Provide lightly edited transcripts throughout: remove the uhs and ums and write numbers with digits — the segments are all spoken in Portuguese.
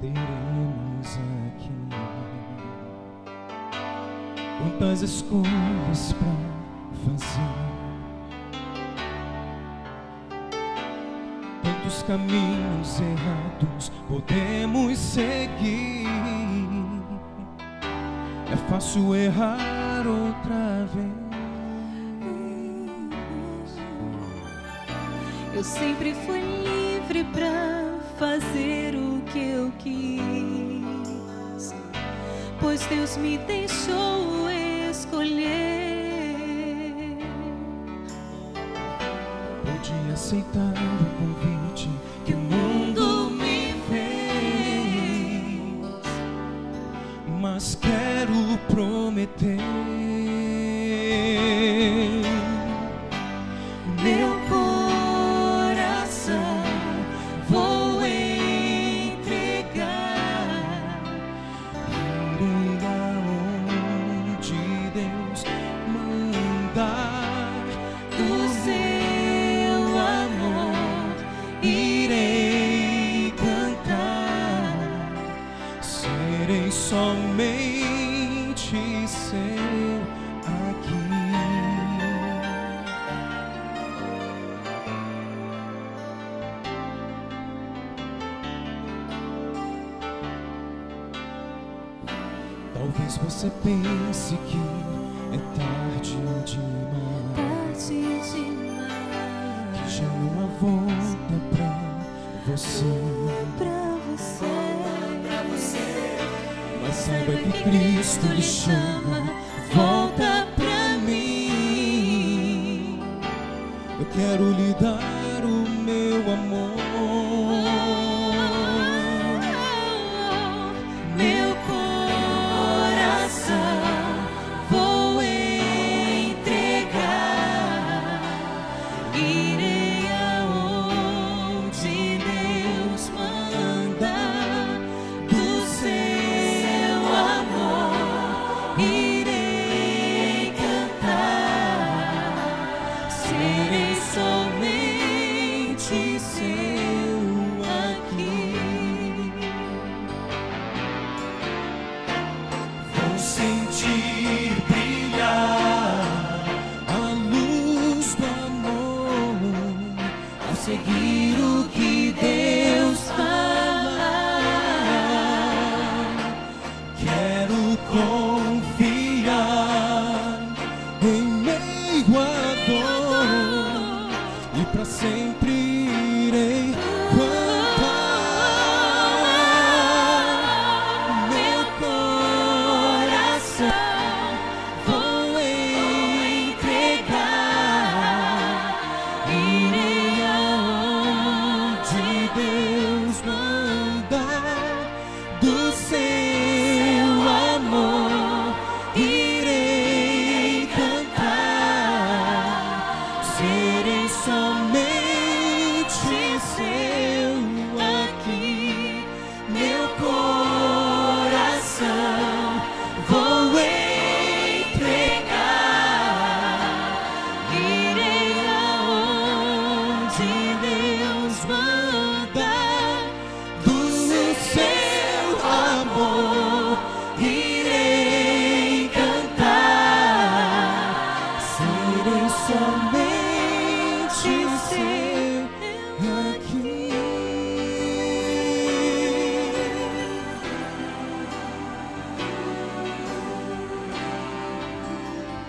teremos aqui. Quantas escolhas pra fazer, tantos caminhos errados podemos seguir. É fácil errar outra vez. Eu sempre fui livre pra fazer o que eu quis, pois Deus me deixou escolher. Pude aceitar o convite que o mundo me fez, mas quero prometer, meu coração vou entregar. Irei aonde Deus mandar. Do seu amor irei cantar. Serei somente seu aqui. Talvez você pense que é tarde demais, que já não há volta pra você. Mas saiba que Cristo lhe chama, volta pra mim. Eu quero lhe dar o meu amor. Meu coração vou entregar. Irei aonde Deus mandar. Do seu amor irei cantar. Serei somente seu aqui. Vou sentir brilhar a luz do amor ao seguir o que Deus falar. Quero confiar em meio à dor e pra sempre irei cantar. Meu coração vou entregar. Irei aonde Deus mandar. Do seu amor irei cantar. Serei somente seu aqui. Meu coração vou entregar. Irei aonde Deus mandar. Do seu amor irei cantar. Serei somente seu aqui.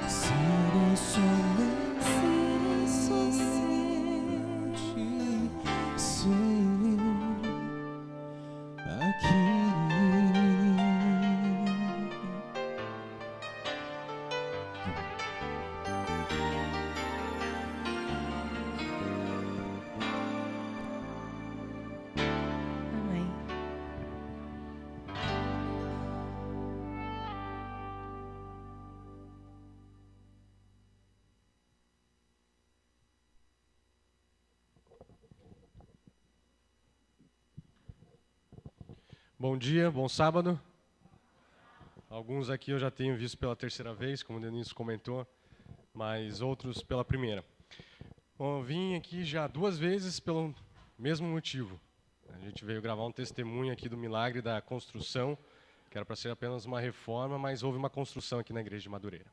Serei somente seu aqui. Amém. Bom dia, bom sábado. Alguns aqui eu já tenho visto pela terceira vez, como o Denise comentou, mas outros pela primeira. Bom, eu vim aqui já 2 vezes pelo mesmo motivo. A gente veio gravar um testemunho aqui do milagre da construção, que era para ser apenas uma reforma, mas houve uma construção aqui na igreja de Madureira.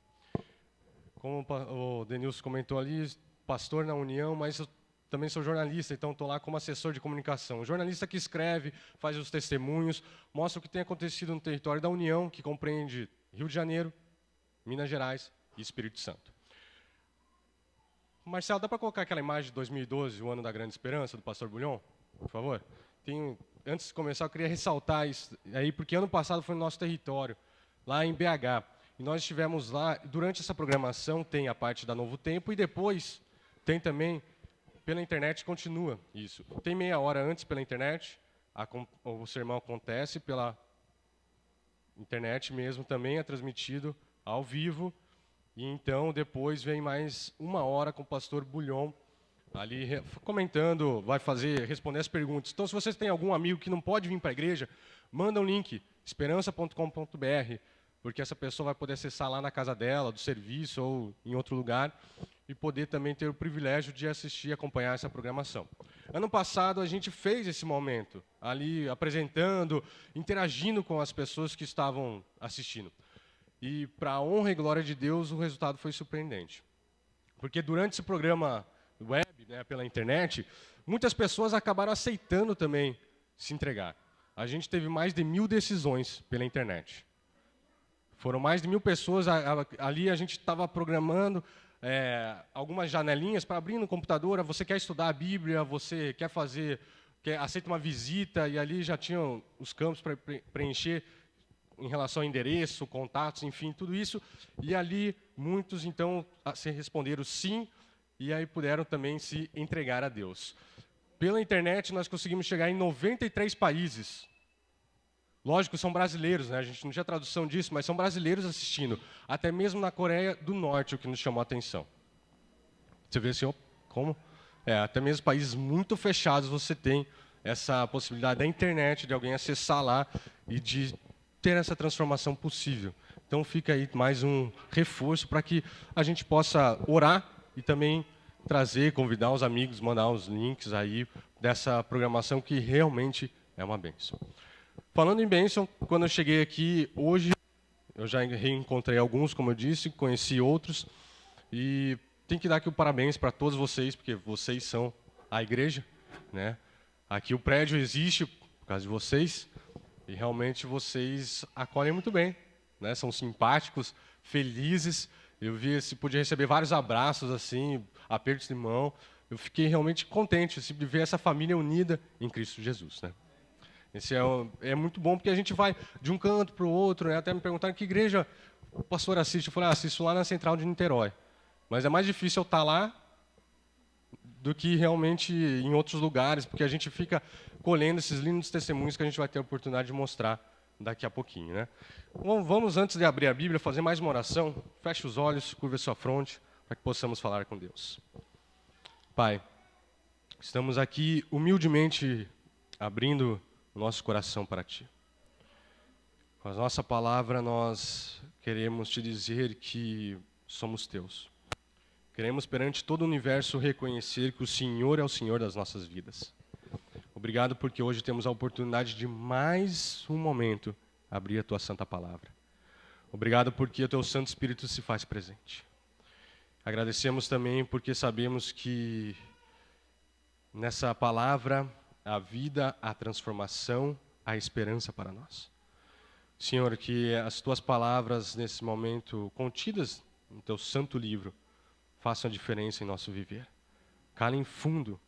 Como o Denilson comentou ali, pastor na União, mas eu também sou jornalista, então estou lá como assessor de comunicação. Jornalista que escreve, faz os testemunhos, mostra o que tem acontecido no território da União, que compreende Rio de Janeiro, Minas Gerais e Espírito Santo. Marcelo, dá para colocar aquela imagem de 2012, o ano da grande esperança, do pastor Bulhon, por favor? Antes de começar, eu queria ressaltar isso aí, porque ano passado foi no nosso território, lá em BH. E nós estivemos lá, durante essa programação tem a parte da Novo Tempo e depois tem também, pela internet continua isso. Tem meia hora antes pela internet, o sermão acontece pela internet mesmo, também é transmitido ao vivo. E então depois vem mais uma hora com o pastor Bulhon, ali comentando, responder as perguntas. Então, se vocês têm algum amigo que não pode vir para a igreja, manda um link, esperança.com.br, porque essa pessoa vai poder acessar lá na casa dela, do serviço ou em outro lugar, e poder também ter o privilégio de assistir e acompanhar essa programação. Ano passado, a gente fez esse momento, ali apresentando, interagindo com as pessoas que estavam assistindo. E, para a honra e glória de Deus, o resultado foi surpreendente. Porque durante esse programa web, né, pela internet, muitas pessoas acabaram aceitando também se entregar. A gente teve mais de 1000 decisões pela internet. Foram mais de 1000 pessoas, ali a gente estava programando algumas janelinhas para abrir no computador, você quer estudar a Bíblia, você aceita uma visita, e ali já tinham os campos para preencher em relação ao endereço, contatos, enfim, tudo isso. E ali muitos, então, se responderam sim, e aí puderam também se entregar a Deus. Pela internet, nós conseguimos chegar em 93 países. Lógico, são brasileiros, né? A gente não tinha tradução disso, mas são brasileiros assistindo. Até mesmo na Coreia do Norte, o que nos chamou a atenção. Você vê assim, como? Até mesmo países muito fechados, você tem essa possibilidade da internet, de alguém acessar lá e de ter essa transformação possível. Então fica aí mais um reforço para que a gente possa orar e também convidar os amigos, mandar os links aí dessa programação que realmente é uma bênção. Falando em bênção, quando eu cheguei aqui hoje, eu já reencontrei alguns, como eu disse, conheci outros, e tenho que dar aqui o parabéns para todos vocês, porque vocês são a igreja, né? Aqui o prédio existe por causa de vocês, e realmente vocês acolhem muito bem, né? São simpáticos, felizes. Eu pude receber vários abraços, assim, apertos de mão. Eu fiquei realmente contente assim, de ver essa família unida em Cristo Jesus, né? Esse é muito bom, porque a gente vai de um canto para o outro, né? Até me perguntaram que igreja o pastor assiste. Eu falei, assisto lá na Central de Niterói. Mas é mais difícil eu estar lá do que realmente em outros lugares, porque a gente fica colhendo esses lindos testemunhos que a gente vai ter a oportunidade de mostrar daqui a pouquinho, né? Bom, vamos, antes de abrir a Bíblia, fazer mais uma oração. Feche os olhos, curva sua fronte, para que possamos falar com Deus. Pai, estamos aqui humildemente abrindo o nosso coração para Ti. Com a nossa palavra, nós queremos Te dizer que somos Teus. Queremos, perante todo o universo, reconhecer que o Senhor é o Senhor das nossas vidas. Obrigado porque hoje temos a oportunidade de mais um momento abrir a Tua Santa Palavra. Obrigado porque o Teu Santo Espírito se faz presente. Agradecemos também porque sabemos que nessa palavra há vida, há transformação, há esperança para nós. Senhor, que as Tuas palavras nesse momento contidas no Teu santo livro façam a diferença em nosso viver. Calem fundo,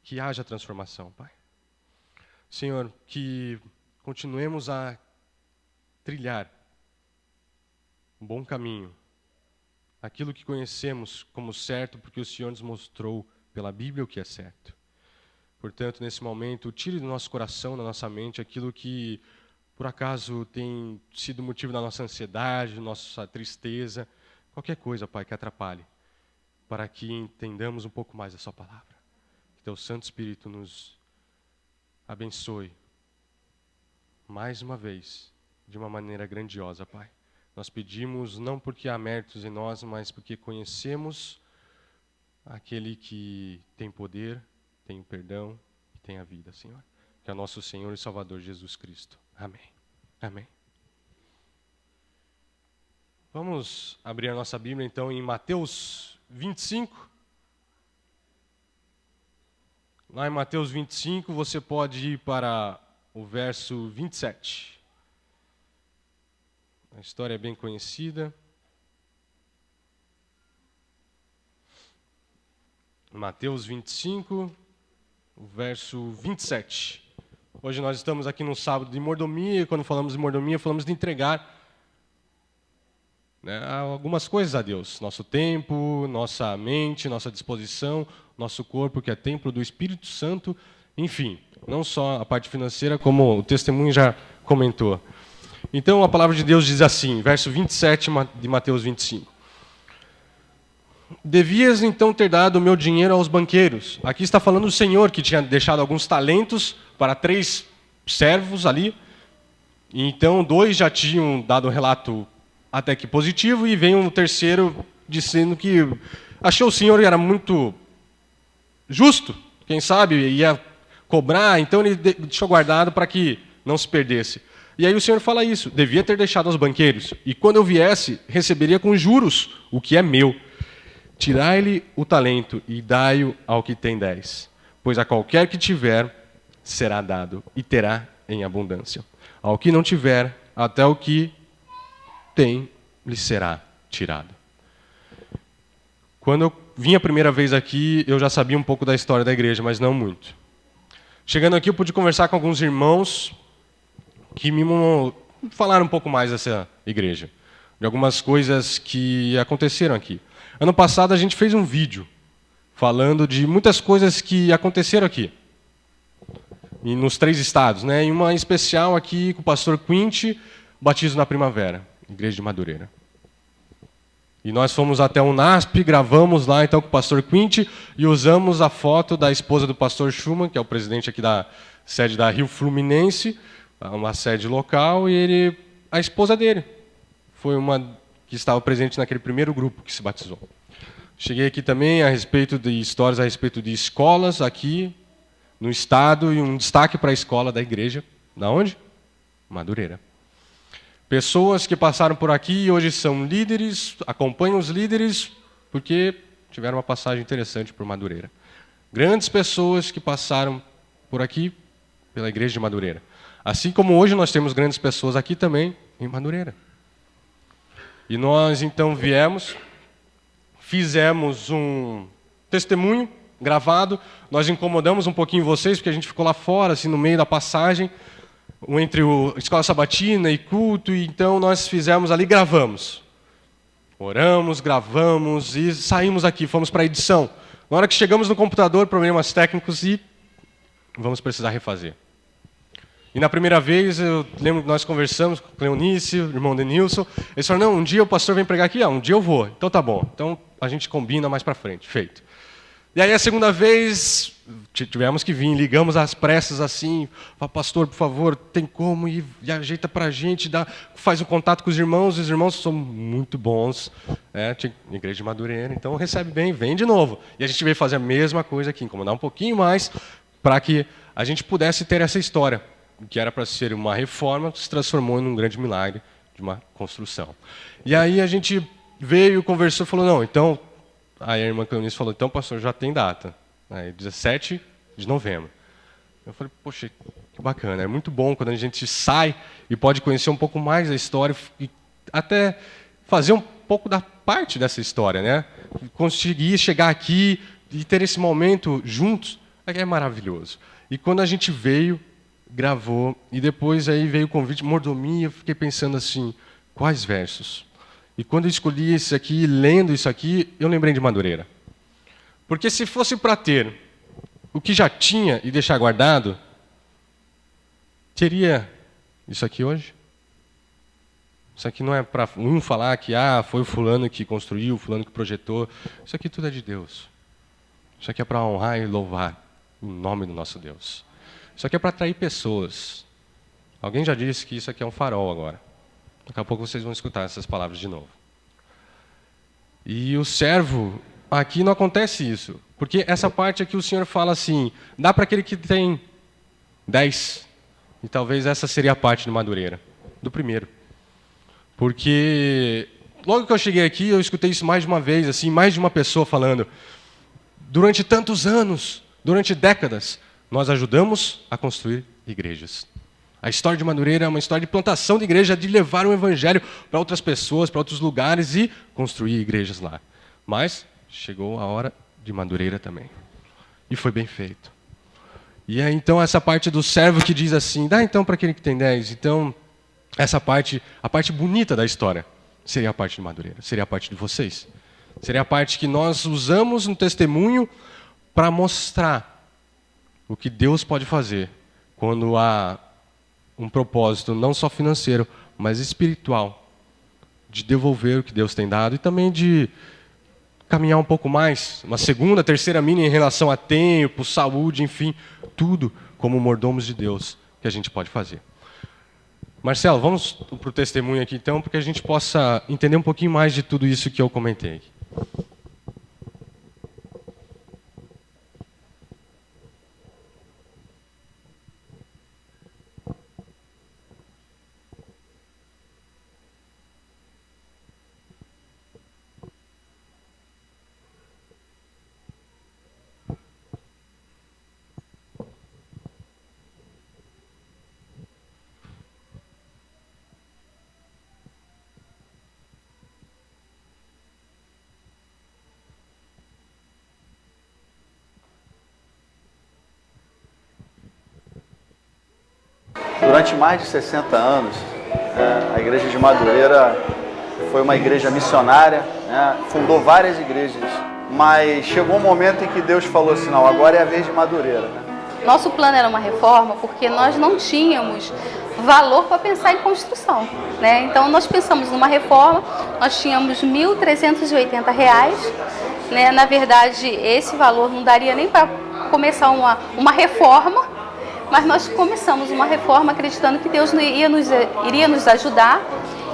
que haja transformação, Pai. Senhor, que continuemos a trilhar um bom caminho, aquilo que conhecemos como certo, porque o Senhor nos mostrou pela Bíblia o que é certo. Portanto, nesse momento, tire do nosso coração, da nossa mente, aquilo que, por acaso, tem sido motivo da nossa ansiedade, nossa tristeza, qualquer coisa, Pai, que atrapalhe, para que entendamos um pouco mais a Sua palavra. Que Teu Santo Espírito nos abençoe, mais uma vez, de uma maneira grandiosa, Pai. Nós pedimos não porque há méritos em nós, mas porque conhecemos aquele que tem poder, tem o perdão e tem a vida, Senhor. Que é o nosso Senhor e Salvador Jesus Cristo. Amém. Amém. Vamos abrir a nossa Bíblia, então, em Mateus 25. Lá em Mateus 25, você pode ir para o verso 27. A história é bem conhecida. Mateus 25, o verso 27. Hoje nós estamos aqui no sábado de mordomia, e quando falamos de mordomia, falamos de entregar, né, algumas coisas a Deus. Nosso tempo, nossa mente, nossa disposição, nosso corpo, que é templo do Espírito Santo, enfim, não só a parte financeira, como o testemunho já comentou. Então, a palavra de Deus diz assim, verso 27 de Mateus 25. Devias então ter dado o meu dinheiro aos banqueiros. Aqui está falando o Senhor, que tinha deixado alguns talentos para 3 servos ali. E então 2 já tinham dado um relato até que positivo, e vem um terceiro dizendo que achou o Senhor era muito justo, quem sabe ia cobrar, então ele deixou guardado para que não se perdesse. E aí o Senhor fala isso, devia ter deixado aos banqueiros, e quando eu viesse, receberia com juros o que é meu. Tirai-lhe o talento e dai-o ao que tem 10, pois a qualquer que tiver, será dado, e terá em abundância. Ao que não tiver, até o que tem, lhe será tirado. Quando eu vim a primeira vez aqui, eu já sabia um pouco da história da igreja, mas não muito. Chegando aqui, eu pude conversar com alguns irmãos que me falaram um pouco mais dessa igreja, de algumas coisas que aconteceram aqui. Ano passado, a gente fez um vídeo falando de muitas coisas que aconteceram aqui, e nos 3 estados, né? E uma especial aqui com o pastor Quinte, Batismo na Primavera, Igreja de Madureira. E nós fomos até o NASP, gravamos lá então com o pastor Quinte e usamos a foto da esposa do pastor Schumann, que é o presidente aqui da sede da Rio Fluminense, uma sede local, e a esposa dele foi uma que estava presente naquele primeiro grupo que se batizou. Cheguei aqui também a respeito de histórias a respeito de escolas aqui no estado, e um destaque para a escola da igreja. Da onde? Madureira. Pessoas que passaram por aqui e hoje são líderes, acompanham os líderes, porque tiveram uma passagem interessante por Madureira. Grandes pessoas que passaram por aqui pela igreja de Madureira. Assim como hoje nós temos grandes pessoas aqui também em Madureira. E nós então viemos, fizemos um testemunho gravado, nós incomodamos um pouquinho vocês, porque a gente ficou lá fora, assim, no meio da passagem, entre a escola sabatina e culto, e então nós fizemos ali, gravamos. Oramos, gravamos e saímos aqui, fomos para a edição. Na hora que chegamos no computador, problemas técnicos e vamos precisar refazer. E na primeira vez, eu lembro que nós conversamos com o Cleonice, o irmão Denilson. Eles falaram, não, um dia o pastor vem pregar aqui. Um dia eu vou. Então tá bom. Então a gente combina mais para frente. Feito. E aí a segunda vez, tivemos que vir, ligamos às pressas assim. Fala, pastor, por favor, tem como ir e ajeita para a gente, faz um contato com os irmãos são muito bons. Igreja de Madureira, então recebe bem, vem de novo. E a gente veio fazer a mesma coisa aqui, incomodar um pouquinho mais, para que a gente pudesse ter essa história, que era para ser uma reforma, se transformou em um grande milagre de uma construção. E aí a gente veio, conversou, falou, não, então, aí a irmã Cleonice falou, então, pastor, já tem data, 17 de novembro. Eu falei, poxa, que bacana, é muito bom quando a gente sai e pode conhecer um pouco mais da história e até fazer um pouco da parte dessa história, né? Conseguir chegar aqui e ter esse momento juntos, é maravilhoso. E quando a gente veio, gravou, e depois aí veio o convite, mordomia, eu fiquei pensando assim, quais versos? E quando eu escolhi isso aqui, lendo isso aqui, eu lembrei de Madureira. Porque se fosse para ter o que já tinha e deixar guardado, teria isso aqui hoje? Isso aqui não é para um falar que foi o fulano que construiu, o fulano que projetou. Isso aqui tudo é de Deus. Isso aqui é para honrar e louvar o nome do nosso Deus. Isso aqui é para atrair pessoas. Alguém já disse que isso aqui é um farol agora. Daqui a pouco vocês vão escutar essas palavras de novo. E o servo, aqui não acontece isso. Porque essa parte aqui o Senhor fala assim, dá para aquele que tem 10. E talvez essa seria a parte de Madureira, do primeiro. Porque logo que eu cheguei aqui, eu escutei isso mais de uma vez, assim, mais de uma pessoa falando, durante tantos anos, durante décadas, nós ajudamos a construir igrejas. A história de Madureira é uma história de plantação de igreja, de levar o evangelho para outras pessoas, para outros lugares e construir igrejas lá. Mas chegou a hora de Madureira também. E foi bem feito. E aí, então, essa parte do servo que diz assim, dá então para aquele que tem 10. Então, essa parte, a parte bonita da história, seria a parte de Madureira, seria a parte de vocês. Seria a parte que nós usamos no testemunho para mostrar o que Deus pode fazer quando há um propósito não só financeiro, mas espiritual, de devolver o que Deus tem dado e também de caminhar um pouco mais, uma segunda, terceira milha em relação a tempo, saúde, enfim, tudo como mordomos de Deus que a gente pode fazer. Marcelo, vamos para o testemunho aqui então, para que a gente possa entender um pouquinho mais de tudo isso que eu comentei. Durante mais de 60 anos, a Igreja de Madureira foi uma igreja missionária, fundou várias igrejas, mas chegou um momento em que Deus falou assim, não, agora é a vez de Madureira. Nosso plano era uma reforma porque nós não tínhamos valor para pensar em construção, né? Então nós pensamos numa reforma, nós tínhamos R$ 1.380, né? Na verdade esse valor não daria nem para começar uma reforma, mas nós começamos uma reforma acreditando que Deus iria nos ajudar.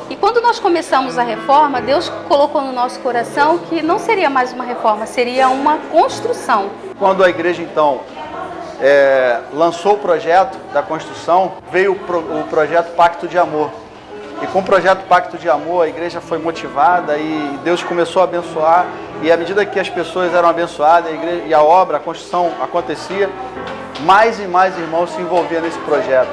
E quando nós começamos a reforma, Deus colocou no nosso coração que não seria mais uma reforma, seria uma construção. Quando a igreja, então, lançou o projeto da construção, veio o projeto Pacto de Amor. E com o projeto Pacto de Amor, a igreja foi motivada e Deus começou a abençoar. E à medida que as pessoas eram abençoadas e a obra, a construção acontecia, mais e mais irmãos se envolviam nesse projeto.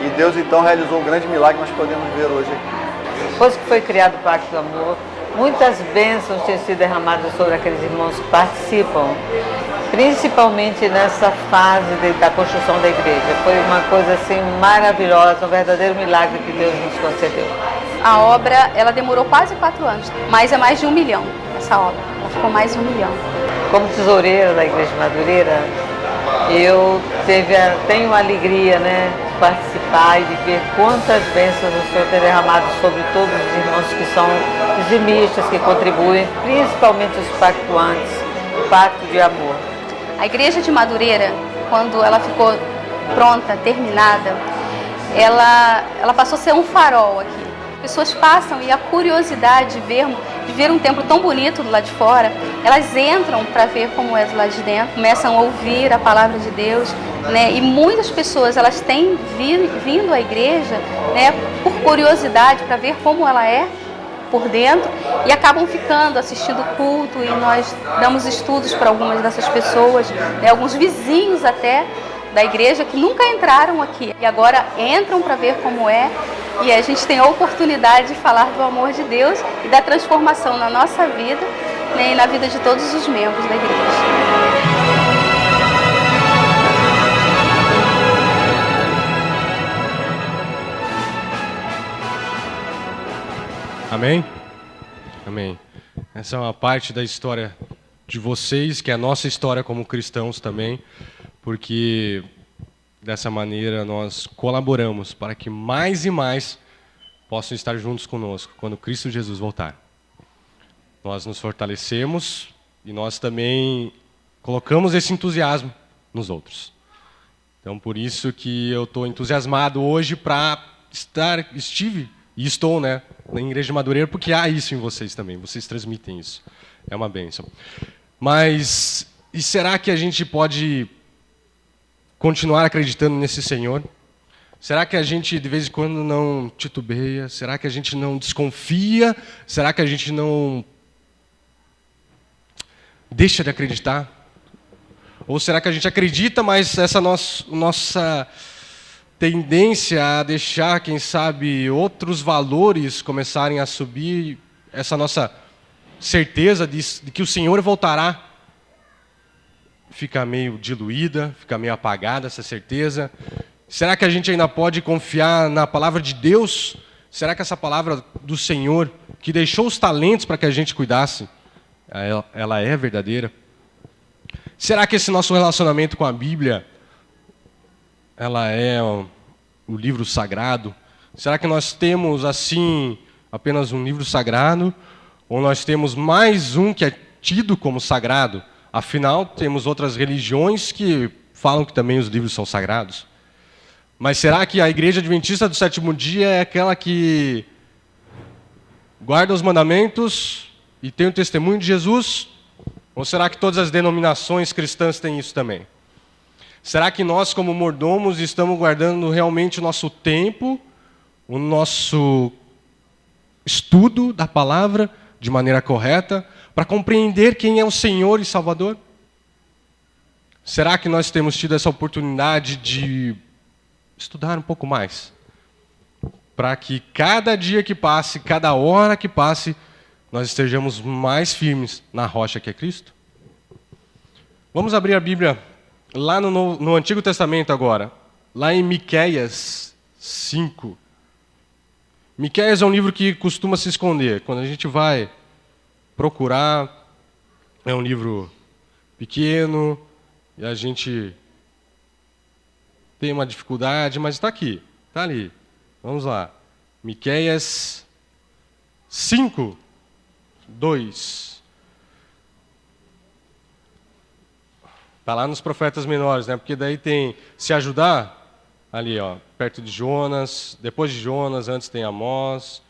E Deus então realizou um grande milagre que nós podemos ver hoje aqui. Depois que foi criado o Pacto do Amor, muitas bênçãos têm sido derramadas sobre aqueles irmãos que participam, principalmente nessa fase da construção da igreja. Foi uma coisa assim maravilhosa, um verdadeiro milagre que Deus nos concedeu. A obra, ela demorou quase 4 anos, mas é mais de 1 milhão essa obra. Ela ficou mais de 1 milhão. Como tesoureira da Igreja de Madureira, eu tenho a alegria, né, de participar e de ver quantas bênçãos o Senhor tem derramado sobre todos os irmãos que são dizimistas, que contribuem, principalmente os pactuantes, o Pacto de Amor. A Igreja de Madureira, quando ela ficou pronta, terminada, ela passou a ser um farol aqui. Pessoas passam e a curiosidade de ver um templo tão bonito do lado de fora, elas entram para ver como é do lado de dentro, começam a ouvir a palavra de Deus, né? E muitas pessoas elas têm vindo à igreja, né, por curiosidade para ver como ela é por dentro e acabam ficando assistindo o culto e nós damos estudos para algumas dessas pessoas, né, alguns vizinhos até da igreja que nunca entraram aqui e agora entram para ver como é. E a gente tem a oportunidade de falar do amor de Deus e da transformação na nossa vida, né, e na vida de todos os membros da igreja. Amém? Amém. Essa é uma parte da história de vocês, que é a nossa história como cristãos também, porque dessa maneira nós colaboramos para que mais e mais possam estar juntos conosco quando Cristo Jesus voltar. Nós nos fortalecemos e nós também colocamos esse entusiasmo nos outros. Então, por isso que eu estou entusiasmado hoje para estive e estou, né, na Igreja de Madureira, porque há isso em vocês também, vocês transmitem isso. É uma bênção. Mas E será que a gente pode continuar acreditando nesse Senhor? Será que a gente de vez em quando não titubeia? Será que a gente não desconfia? Será que a gente não deixa de acreditar? Ou será que a gente acredita, mas essa nossa tendência a deixar, quem sabe, outros valores começarem a subir, essa nossa certeza de que o Senhor voltará, fica meio diluída, fica meio apagada essa certeza? Será que a gente ainda pode confiar na palavra de Deus? Será que essa palavra do Senhor, que deixou os talentos para que a gente cuidasse, ela é verdadeira? Será que esse nosso relacionamento com a Bíblia, ela é o livro sagrado? Será que nós temos, assim, apenas um livro sagrado? Ou nós temos mais um que é tido como sagrado? Afinal, temos outras religiões que falam que também os livros são sagrados. Mas será que a Igreja Adventista do Sétimo Dia é aquela que guarda os mandamentos e tem o testemunho de Jesus? Ou será que todas as denominações cristãs têm isso também? Será que nós, como mordomos, estamos guardando realmente o nosso tempo, o nosso estudo da palavra de maneira correta, para compreender quem é o Senhor e Salvador? Será que nós temos tido essa oportunidade de estudar um pouco mais, para que cada dia que passe, cada hora que passe, nós estejamos mais firmes na rocha que é Cristo? Vamos abrir a Bíblia lá no Antigo Testamento agora, lá em Miqueias 5. Miqueias é um livro que costuma se esconder. Quando a gente vai procurar, é um livro pequeno, e a gente tem uma dificuldade, mas está aqui, está ali. Vamos lá. Miqueias 5, 2. Está lá nos profetas menores, né? Porque daí tem se ajudar, ali, ó, perto de Jonas, depois de Jonas, antes tem Amós,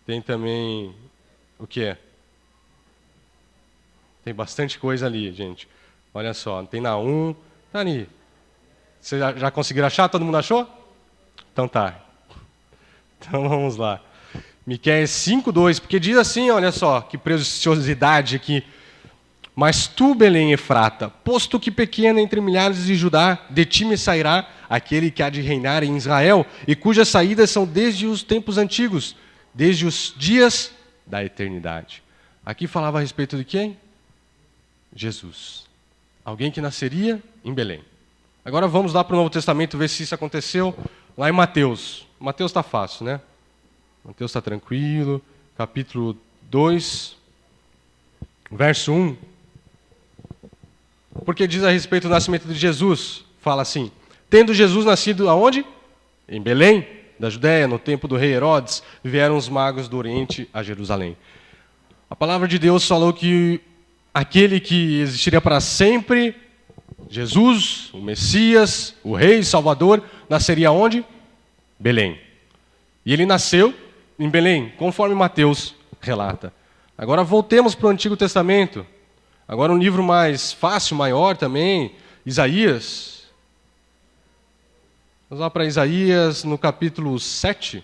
tem também o quê? Tem bastante coisa ali, gente. Olha só, tem Naum, está ali. Vocês já conseguiram achar? Todo mundo achou? Então tá. Então vamos lá. Miqueias 5:2, porque diz assim, olha só, que preciosidade aqui. Mas tu, Belém Efrata, posto que pequena entre milhares de Judá, de ti me sairá aquele que há de reinar em Israel, e cujas saídas são desde os tempos antigos, desde os dias da eternidade. Aqui falava a respeito de quem? Jesus. Alguém que nasceria em Belém. Agora vamos lá para o Novo Testamento ver se isso aconteceu lá em Mateus. Mateus está fácil, né? Mateus está tranquilo. Capítulo 2, verso 1. Porque diz a respeito do nascimento de Jesus. Fala assim: tendo Jesus nascido aonde? Em Belém, da Judéia, no tempo do rei Herodes, vieram os magos do Oriente a Jerusalém. A palavra de Deus falou que aquele que existiria para sempre, Jesus, o Messias, o Rei Salvador, nasceria onde? Belém. E ele nasceu em Belém, conforme Mateus relata. Agora voltemos para o Antigo Testamento. Agora um livro mais fácil, maior também, Isaías. Vamos lá para Isaías, no capítulo 7.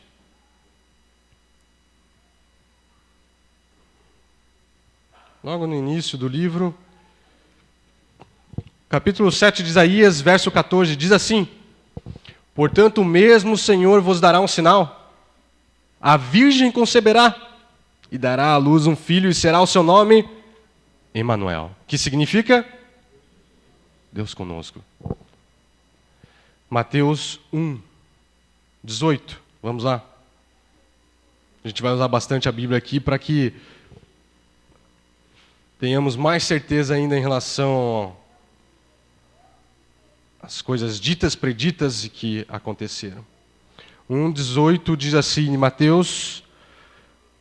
Logo no início do livro. Capítulo 7 de Isaías, verso 14, diz assim: portanto, o mesmo Senhor vos dará um sinal. A virgem conceberá e dará à luz um filho, e será o seu nome Emanuel, que significa Deus conosco. Mateus 1, 18. Vamos lá. A gente vai usar bastante a Bíblia aqui para que tenhamos mais certeza ainda em relação às coisas ditas, preditas e que aconteceram. 1,18 diz assim em Mateus: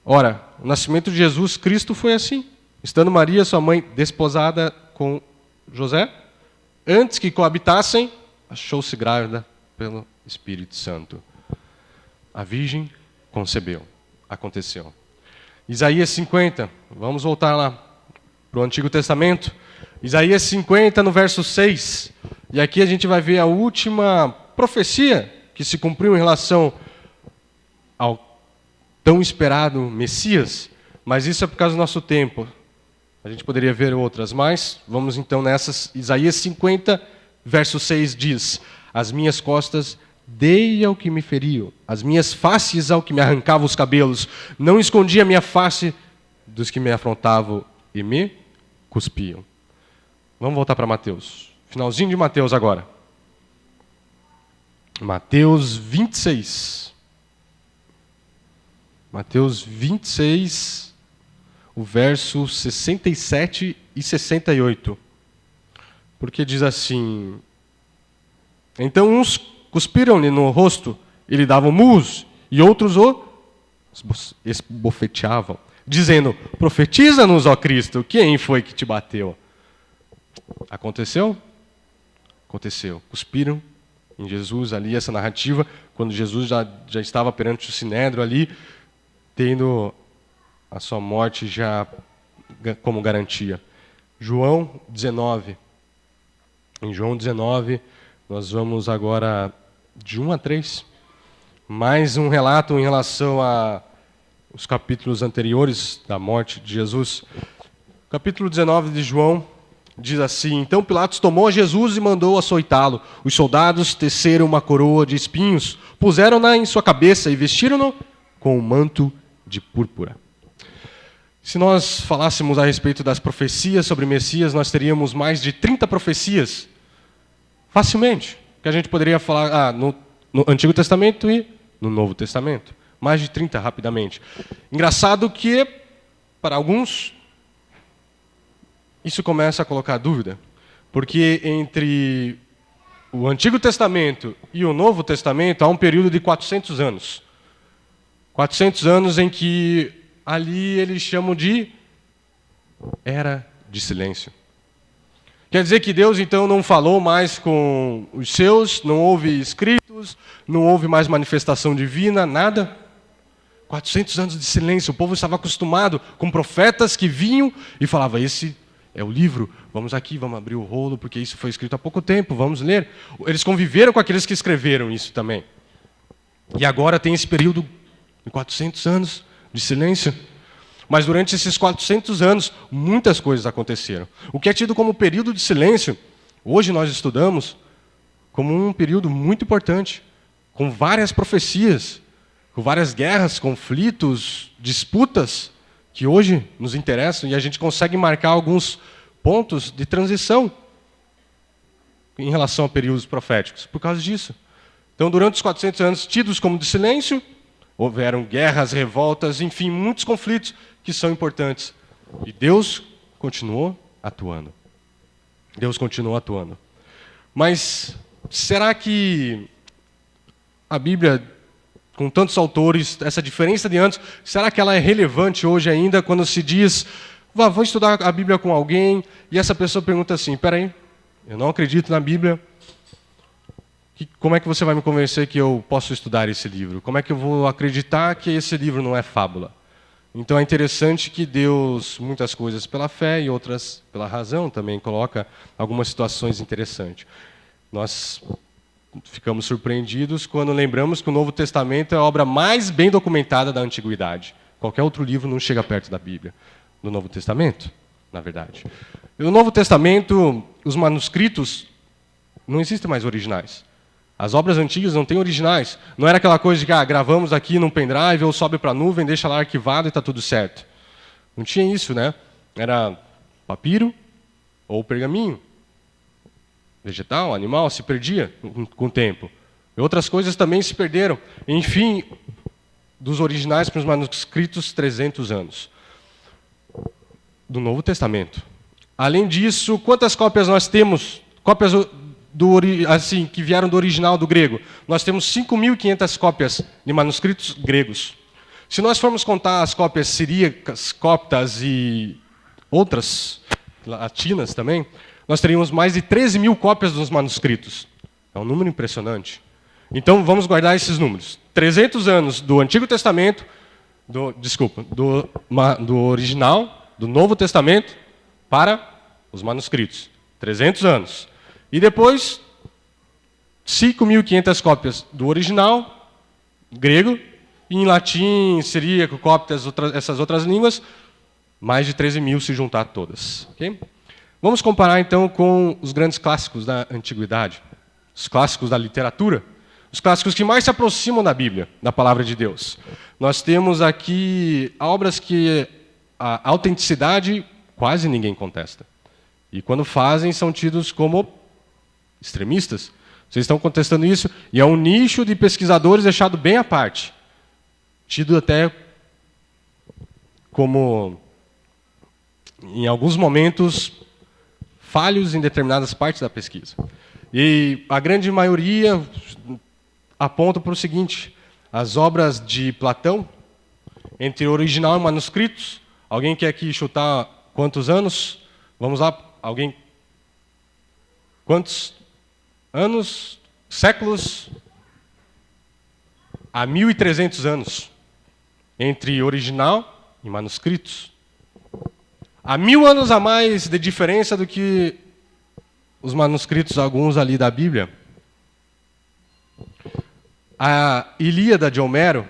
ora, o nascimento de Jesus Cristo foi assim. Estando Maria, sua mãe, desposada com José, antes que coabitassem, achou-se grávida pelo Espírito Santo. A virgem concebeu. Aconteceu. Isaías 50, vamos voltar lá para o Antigo Testamento. Isaías 50, no verso 6. E aqui a gente vai ver a última profecia que se cumpriu em relação ao tão esperado Messias. Mas isso é por causa do nosso tempo. A gente poderia ver outras, mas vamos então nessas. Isaías 50, verso 6 diz: as minhas costas dei ao que me feriam, as minhas faces ao que me arrancava os cabelos. Não escondi a minha face dos que me afrontavam e me cuspiam. Vamos voltar para Mateus. Finalzinho de Mateus agora. Mateus 26. Mateus 26, o verso 67 e 68. Porque diz assim: então uns cuspiram-lhe no rosto e lhe davam murros, e outros o esbofeteavam, dizendo: profetiza-nos, ó Cristo, quem foi que te bateu? Aconteceu? Aconteceu. Cuspiram em Jesus ali, essa narrativa, quando Jesus já estava perante o Sinédrio ali, tendo a sua morte já como garantia. João 19. Em João 19, nós vamos agora de 1 a 3. Mais um relato em relação aos capítulos anteriores da morte de Jesus. Capítulo 19 de João diz assim: então Pilatos tomou a Jesus e mandou açoitá-lo. Os soldados teceram uma coroa de espinhos, puseram-na em sua cabeça e vestiram-no com um manto de púrpura. Se nós falássemos a respeito das profecias sobre Messias, nós teríamos mais de 30 profecias, facilmente, que a gente poderia falar no Antigo Testamento e no Novo Testamento. Mais de 30, rapidamente. Engraçado que, para alguns, isso começa a colocar dúvida, porque entre o Antigo Testamento e o Novo Testamento há um período de 400 anos. 400 anos em que ali eles chamam de era de silêncio. Quer dizer que Deus então não falou mais com os seus, não houve escritos, não houve mais manifestação divina, nada. 400 anos de silêncio, o povo estava acostumado com profetas que vinham e falavam: esse é o livro, vamos aqui, vamos abrir o rolo, porque isso foi escrito há pouco tempo, vamos ler. Eles conviveram com aqueles que escreveram isso também. E agora tem esse período de 400 anos de silêncio. Mas durante esses 400 anos, muitas coisas aconteceram. O que é tido como período de silêncio, hoje nós estudamos como um período muito importante, com várias profecias, com várias guerras, conflitos, disputas, que hoje nos interessam, e a gente consegue marcar alguns pontos de transição em relação a períodos proféticos, por causa disso. Então, durante os 400 anos tidos como de silêncio, houveram guerras, revoltas, enfim, muitos conflitos que são importantes. E Deus continuou atuando. Deus continuou atuando. Mas será que a Bíblia, com tantos autores, essa diferença de anos, será que ela é relevante hoje ainda quando se diz: vou estudar a Bíblia com alguém, e essa pessoa pergunta assim: peraí, eu não acredito na Bíblia, como é que você vai me convencer que eu posso estudar esse livro? Como é que eu vou acreditar que esse livro não é fábula? Então é interessante que Deus, muitas coisas pela fé e outras pela razão, também coloca algumas situações interessantes. Nós ficamos surpreendidos quando lembramos que o Novo Testamento é a obra mais bem documentada da Antiguidade. Qualquer outro livro não chega perto da Bíblia, do Novo Testamento, na verdade. No Novo Testamento, os manuscritos não existem mais originais. As obras antigas não têm originais. Não era aquela coisa de que gravamos aqui num pendrive, ou sobe para a nuvem, deixa lá arquivado e está tudo certo. Não tinha isso, né? Era papiro ou pergaminho. Vegetal, animal, se perdia com o tempo. E outras coisas também se perderam. Enfim, dos originais para os manuscritos, 300 anos. Do Novo Testamento. Além disso, quantas cópias nós temos? Cópias assim, que vieram do original do grego. Nós temos 5.500 cópias de manuscritos gregos. Se nós formos contar as cópias siríacas, coptas e outras latinas também, nós teríamos mais de 13.000 cópias dos manuscritos. É um número impressionante. Então, vamos guardar esses números. 300 anos do Antigo Testamento, do original, do Novo Testamento, para os manuscritos. 300 anos. E depois, 5.500 cópias do original, grego, e em latim, siríaco, cópita, essas outras línguas, mais de 13.000 se juntar todas. Okay? Vamos comparar então com os grandes clássicos da antiguidade, os clássicos da literatura, os clássicos que mais se aproximam da Bíblia, da palavra de Deus. Nós temos aqui obras que a autenticidade quase ninguém contesta. E quando fazem, são tidos como extremistas. Vocês estão contestando isso, e é um nicho de pesquisadores deixado bem à parte. Tido até como, em alguns momentos, falhos em determinadas partes da pesquisa. E a grande maioria aponta para o seguinte: as obras de Platão, entre original e manuscritos, alguém quer aqui chutar quantos anos? Vamos lá, alguém? Quantos anos? Séculos? Há 1.300 anos entre original e manuscritos. Há 1.000 anos a mais de diferença do que os manuscritos, alguns ali da Bíblia. A Ilíada de Homero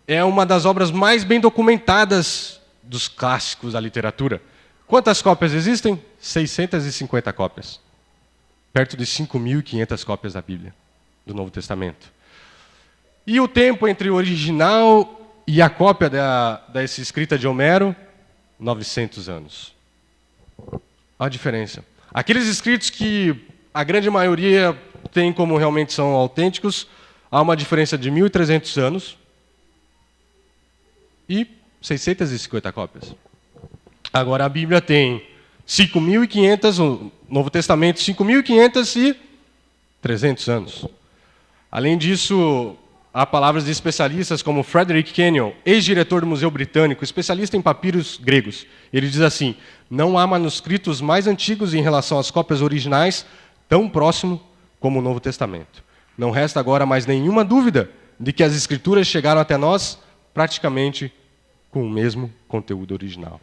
é uma das obras mais bem documentadas dos clássicos da literatura. Quantas cópias existem? 650 cópias. Perto de 5.500 cópias da Bíblia, do Novo Testamento. E o tempo entre o original e a cópia dessa escrita de Homero? 900 anos. Olha a diferença. Aqueles escritos que a grande maioria tem como realmente são autênticos, há uma diferença de 1.300 anos e 650 cópias. Agora a Bíblia tem 5.500, o Novo Testamento 5.500 e 300 anos. Além disso, há palavras de especialistas como Frederick Kenyon, ex-diretor do Museu Britânico, especialista em papiros gregos. Ele diz assim: não há manuscritos mais antigos em relação às cópias originais tão próximo como o Novo Testamento. Não resta agora mais nenhuma dúvida de que as Escrituras chegaram até nós praticamente com o mesmo conteúdo original.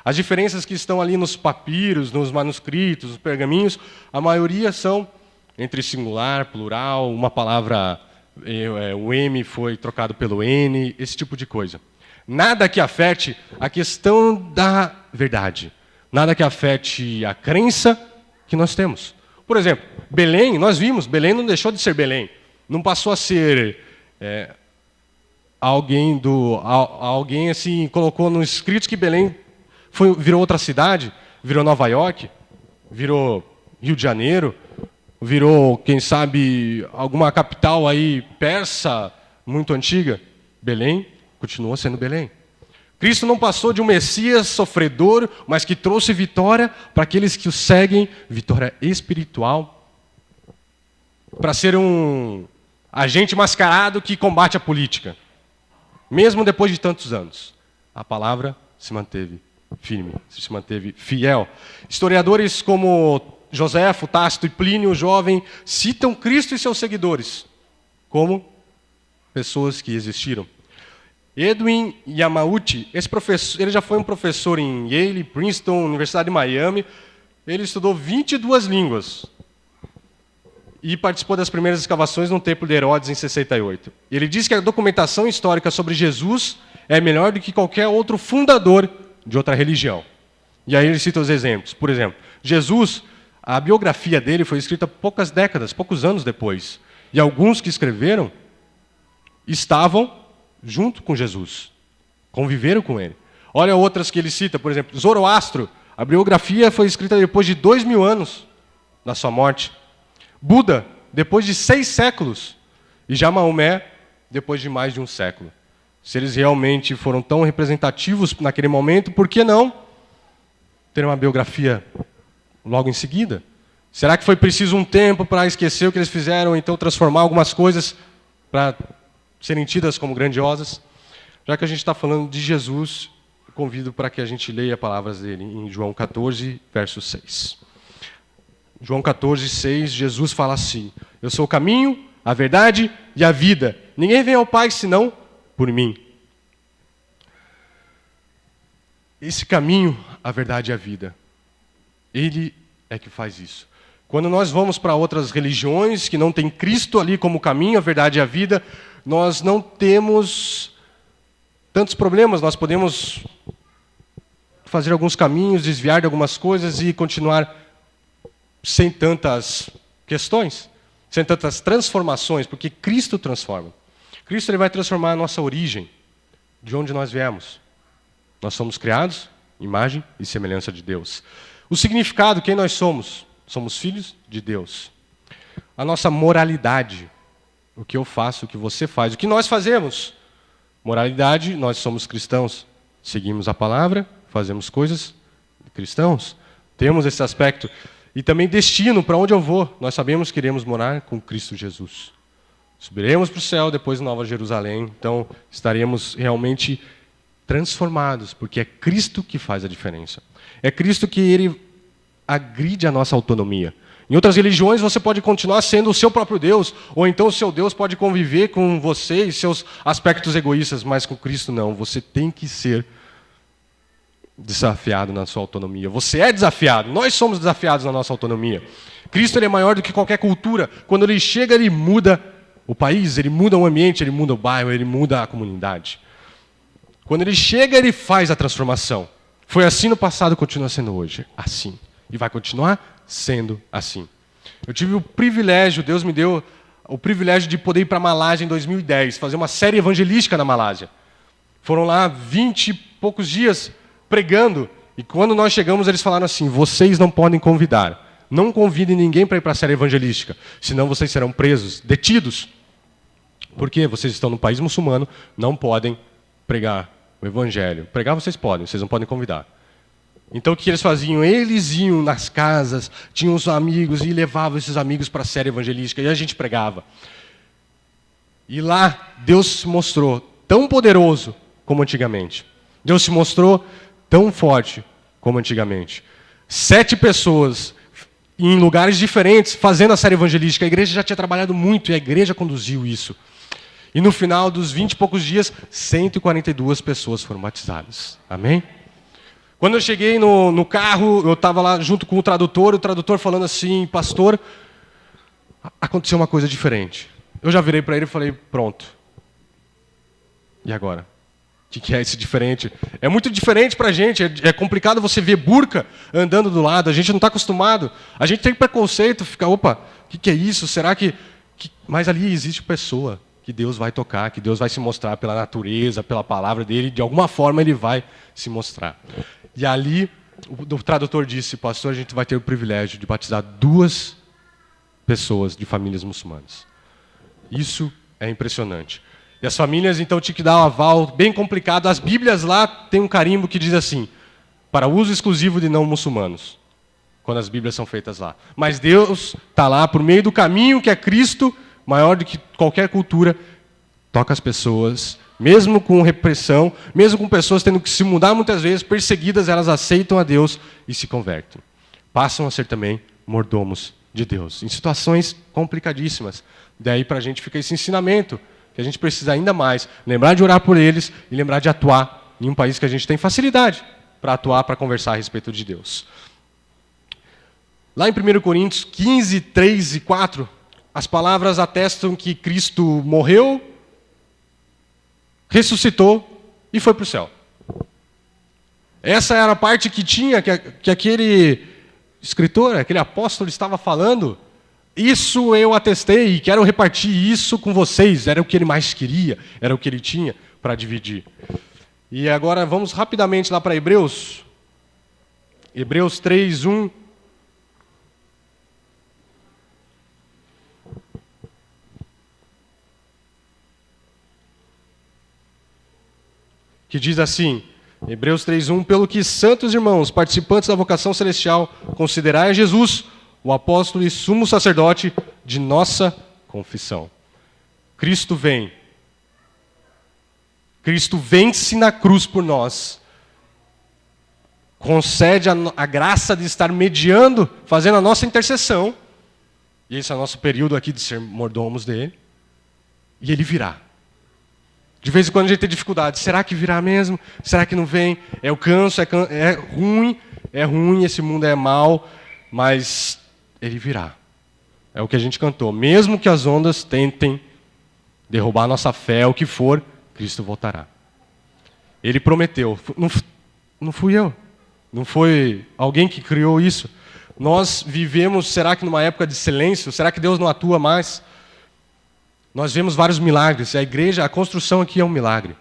As diferenças que estão ali nos papiros, nos manuscritos, nos pergaminhos, a maioria são entre singular, plural, uma palavra, o M foi trocado pelo N, esse tipo de coisa. Nada que afete a questão da verdade. Nada que afete a crença que nós temos. Por exemplo, Belém, nós vimos, Belém não deixou de ser Belém. Não passou a ser alguém assim, colocou nos escritos que Belém virou outra cidade, virou Nova York, virou Rio de Janeiro, virou, quem sabe, alguma capital aí persa, muito antiga. Belém continua sendo Belém. Cristo não passou de um Messias sofredor, mas que trouxe vitória para aqueles que o seguem, vitória espiritual, para ser um agente mascarado que combate a política. Mesmo depois de tantos anos, a palavra se manteve firme, se manteve fiel. Historiadores como Joséfo, Tácito e Plínio o Jovem citam Cristo e seus seguidores como pessoas que existiram. Edwin Yamauchi, esse professor, ele já foi um professor em Yale, Princeton, Universidade de Miami. Ele estudou 22 línguas e participou das primeiras escavações no Templo de Herodes em 68. Ele diz que a documentação histórica sobre Jesus é melhor do que qualquer outro fundador de outra religião. E aí ele cita os exemplos. Por exemplo, Jesus, a biografia dele foi escrita poucas décadas, poucos anos depois. E alguns que escreveram estavam junto com Jesus, conviveram com ele. Olha outras que ele cita, por exemplo, Zoroastro, a biografia foi escrita depois de 2.000 anos da sua morte. Buda, depois de 6 séculos. E já Maomé, depois de mais de 1 século. Se eles realmente foram tão representativos naquele momento, por que não ter uma biografia logo em seguida? Será que foi preciso um tempo para esquecer o que eles fizeram, ou então transformar algumas coisas para serem tidas como grandiosas? Já que a gente está falando de Jesus, convido para que a gente leia palavras dele em João 14, verso 6. João 14, 6, Jesus fala assim: eu sou o caminho, a verdade e a vida. Ninguém vem ao Pai senão por mim. Esse caminho, a verdade e a vida. Ele é que faz isso. Quando nós vamos para outras religiões que não tem Cristo ali como caminho, a verdade e a vida, nós não temos tantos problemas. Nós podemos fazer alguns caminhos, desviar de algumas coisas e continuar sem tantas questões, sem tantas transformações, porque Cristo transforma. Cristo ele vai transformar a nossa origem, de onde nós viemos. Nós somos criados, imagem e semelhança de Deus. O significado, quem nós somos? Somos filhos de Deus. A nossa moralidade, o que eu faço, o que você faz, o que nós fazemos. Moralidade, nós somos cristãos. Seguimos a palavra, fazemos coisas cristãos. Temos esse aspecto. E também destino, para onde eu vou. Nós sabemos que iremos morar com Cristo Jesus. Subiremos para o céu, depois Nova Jerusalém. Então, estaremos realmente transformados, porque é Cristo que faz a diferença. É Cristo que ele agride a nossa autonomia. Em outras religiões, você pode continuar sendo o seu próprio Deus, ou então o seu Deus pode conviver com você e seus aspectos egoístas, mas com Cristo não. Você tem que ser desafiado na sua autonomia. Você é desafiado, nós somos desafiados na nossa autonomia. Cristo ele é maior do que qualquer cultura. Quando ele chega, ele muda o país, ele muda o ambiente, ele muda o bairro, ele muda a comunidade. Quando ele chega, ele faz a transformação. Foi assim no passado, continua sendo hoje. Assim. E vai continuar sendo assim. Eu tive o privilégio, Deus me deu o privilégio de poder ir para a Malásia em 2010, fazer uma série evangelística na Malásia. Foram lá 20 e poucos dias pregando. E quando nós chegamos, eles falaram assim, vocês não podem convidar. Não convidem ninguém para ir para a série evangelística, senão vocês serão presos, detidos. Porque vocês estão no país muçulmano, não podem pregar o evangelho. Pregar vocês podem, vocês não podem convidar. Então o que eles faziam? Eles iam nas casas, tinham os amigos e levavam esses amigos para a série evangelística e a gente pregava. E lá Deus se mostrou tão poderoso como antigamente. Deus se mostrou tão forte como antigamente. 7 pessoas em lugares diferentes fazendo a série evangelística. A igreja já tinha trabalhado muito e a igreja conduziu isso. E no final dos 20 e poucos dias, 142 pessoas foram batizadas. Amém? Quando eu cheguei no carro, eu estava lá junto com o tradutor falando assim, pastor, aconteceu uma coisa diferente. Eu já virei para ele e falei, pronto. E agora? O que é esse diferente? É muito diferente para a gente, é complicado você ver burca andando do lado, a gente não está acostumado. A gente tem preconceito, fica, opa, o que é isso? Será que... Mas ali existe pessoa que Deus vai tocar, que Deus vai se mostrar pela natureza, pela palavra dele, de alguma forma ele vai se mostrar. E ali, o tradutor disse, pastor, a gente vai ter o privilégio de batizar 2 pessoas de famílias muçulmanas. Isso é impressionante. E as famílias, então, tinham que dar um aval bem complicado. As Bíblias lá têm um carimbo que diz assim, para uso exclusivo de não muçulmanos, quando as Bíblias são feitas lá. Mas Deus está lá, por meio do caminho que é Cristo, maior do que qualquer cultura, toca as pessoas, mesmo com repressão, mesmo com pessoas tendo que se mudar muitas vezes, perseguidas, elas aceitam a Deus e se convertem. Passam a ser também mordomos de Deus, em situações complicadíssimas. Daí para a gente fica esse ensinamento, que a gente precisa ainda mais lembrar de orar por eles e lembrar de atuar em um país que a gente tem facilidade para atuar, para conversar a respeito de Deus. Lá em 1 Coríntios 15, 3 e 4, as palavras atestam que Cristo morreu, ressuscitou e foi para o céu. Essa era a parte que tinha, que aquele escritor, aquele apóstolo estava falando. Isso eu atestei e quero repartir isso com vocês. Era o que ele mais queria, era o que ele tinha para dividir. E agora vamos rapidamente lá para Hebreus. Hebreus 3, 1. Que diz assim, Hebreus 3:1, pelo que, santos irmãos, participantes da vocação celestial, considerai a Jesus, o apóstolo e sumo sacerdote de nossa confissão. Cristo vem. Cristo vence na cruz por nós. Concede a graça de estar mediando, fazendo a nossa intercessão. E esse é o nosso período aqui de ser mordomos dele. E ele virá. De vez em quando a gente tem dificuldade. Será que virá mesmo? Será que não vem? Eu canso, é ruim. é ruim, esse mundo é mau, mas ele virá. É o que a gente cantou. Mesmo que as ondas tentem derrubar a nossa fé, o que for, Cristo voltará. Ele prometeu. Não fui eu. Não foi alguém que criou isso. Nós vivemos, será que numa época de silêncio? Será que Deus não atua mais? Nós vemos vários milagres. A igreja, a construção aqui é um milagre.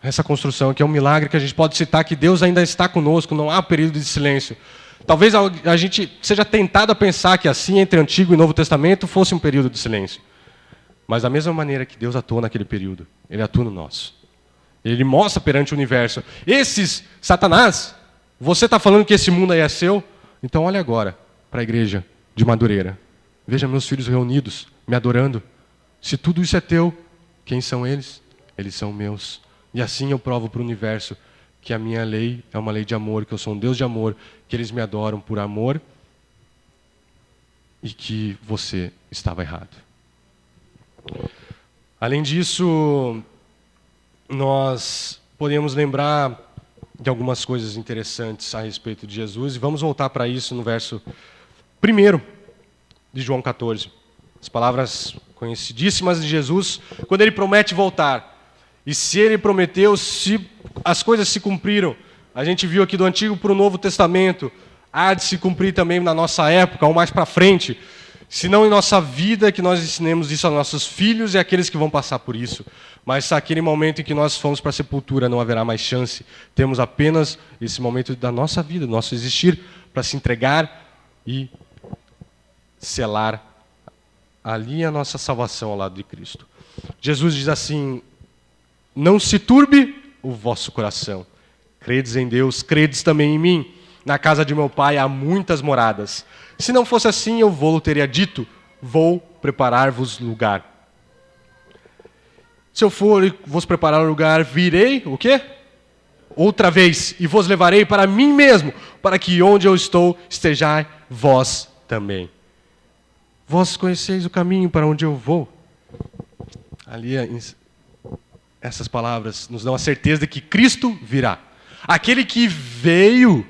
Essa construção aqui é um milagre que a gente pode citar que Deus ainda está conosco, não há período de silêncio. Talvez a gente seja tentado a pensar que assim, entre Antigo e Novo Testamento, fosse um período de silêncio. Mas da mesma maneira que Deus atuou naquele período, Ele atua no nosso. Ele mostra perante o universo. Satanás, você está falando que esse mundo aí é seu? Então olha agora para a igreja de Madureira. Veja meus filhos reunidos, me adorando. Se tudo isso é teu, quem são eles? Eles são meus. E assim eu provo para o universo que a minha lei é uma lei de amor, que eu sou um Deus de amor, que eles me adoram por amor e que você estava errado. Além disso, nós podemos lembrar de algumas coisas interessantes a respeito de Jesus e vamos voltar para isso no verso 1 de João 14. As palavras conhecidíssimas de Jesus, quando ele promete voltar. E se ele prometeu, se as coisas se cumpriram, a gente viu aqui do Antigo para o Novo Testamento, há de se cumprir também na nossa época, ou mais para frente, se não em nossa vida, que nós ensinemos isso aos nossos filhos e àqueles que vão passar por isso. Mas naquele momento em que nós fomos para a sepultura, não haverá mais chance. Temos apenas esse momento da nossa vida, do nosso existir, para se entregar e selar ali a nossa salvação ao lado de Cristo. Jesus diz assim: não se turbe o vosso coração. Credes em Deus, credes também em mim. Na casa de meu pai há muitas moradas. Se não fosse assim, eu vou-lo teria dito, vou preparar-vos lugar. Se eu for e vos preparar lugar, virei, o quê? Outra vez, e vos levarei para mim mesmo, para que onde eu estou, estejais vós também. Vós conheceis o caminho para onde eu vou. Ali, essas palavras nos dão a certeza de que Cristo virá. Aquele que veio,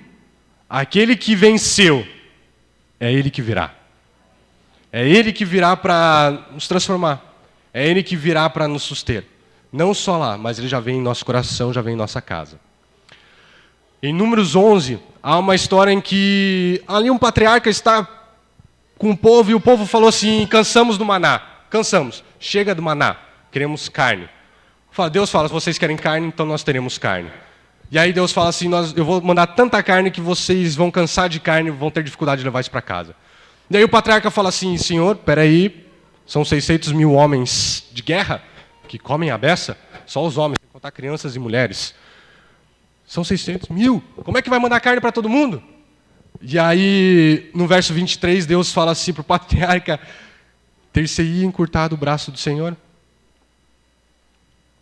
aquele que venceu, é Ele que virá. É Ele que virá para nos transformar. É Ele que virá para nos suster. Não só lá, mas Ele já vem em nosso coração, já vem em nossa casa. Em Números 11, há uma história em que ali um patriarca está com o povo e o povo falou assim: cansamos do maná, cansamos, chega do maná, queremos carne. Deus fala: se vocês querem carne, então nós teremos carne. E aí Deus fala assim: eu vou mandar tanta carne que vocês vão cansar de carne e vão ter dificuldade de levar isso para casa. E aí o patriarca fala assim: Senhor, peraí, são 600 mil homens de guerra que comem a beça, só os homens, sem contar crianças e mulheres. São 600 mil, como é que vai mandar carne para todo mundo? E aí, no verso 23, Deus fala assim para o patriarca: ter-se-ia encurtado o braço do Senhor?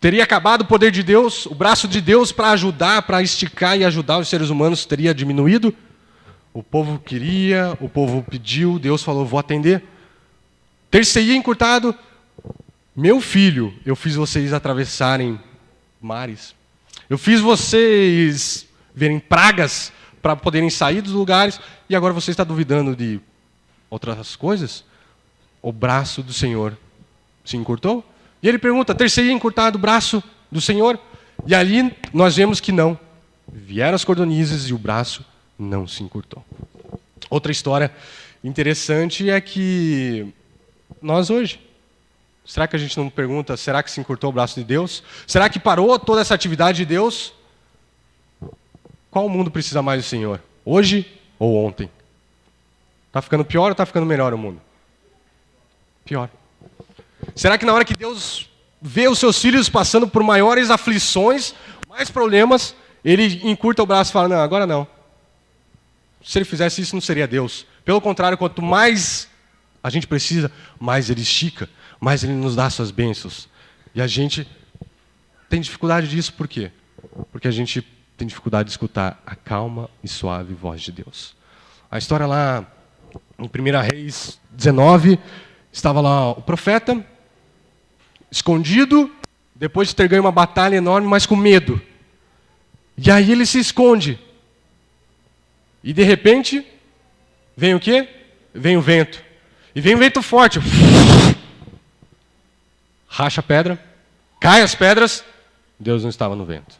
Teria acabado o poder de Deus, o braço de Deus para ajudar, para esticar e ajudar os seres humanos teria diminuído? O povo queria, o povo pediu, Deus falou: vou atender. Ter-se-ia encurtado? Meu filho, eu fiz vocês atravessarem mares. Eu fiz vocês verem pragas para poderem sair dos lugares, e agora você está duvidando de outras coisas? O braço do Senhor se encurtou? E ele pergunta: ter-se-ia encurtado o braço do Senhor? E ali nós vemos que não. Vieram as cordonizes e o braço não se encurtou. Outra história interessante é que nós hoje, será que a gente não pergunta, será que se encurtou o braço de Deus? Será que parou toda essa atividade de Deus? Qual mundo precisa mais do Senhor? Hoje ou ontem? Está ficando pior ou está ficando melhor o mundo? Pior. Será que na hora que Deus vê os seus filhos passando por maiores aflições, mais problemas, Ele encurta o braço e fala: não, agora não. Se Ele fizesse isso, não seria Deus. Pelo contrário, quanto mais a gente precisa, mais Ele estica, mais Ele nos dá suas bênçãos. E a gente tem dificuldade disso, por quê? Porque a gente tem dificuldade de escutar a calma e suave voz de Deus. A história lá, em 1 Reis 19, estava lá o profeta, escondido, depois de ter ganho uma batalha enorme, mas com medo. E aí ele se esconde. E de repente, vem o quê? Vem o vento. E vem um vento forte. Racha a pedra, cai as pedras, Deus não estava no vento.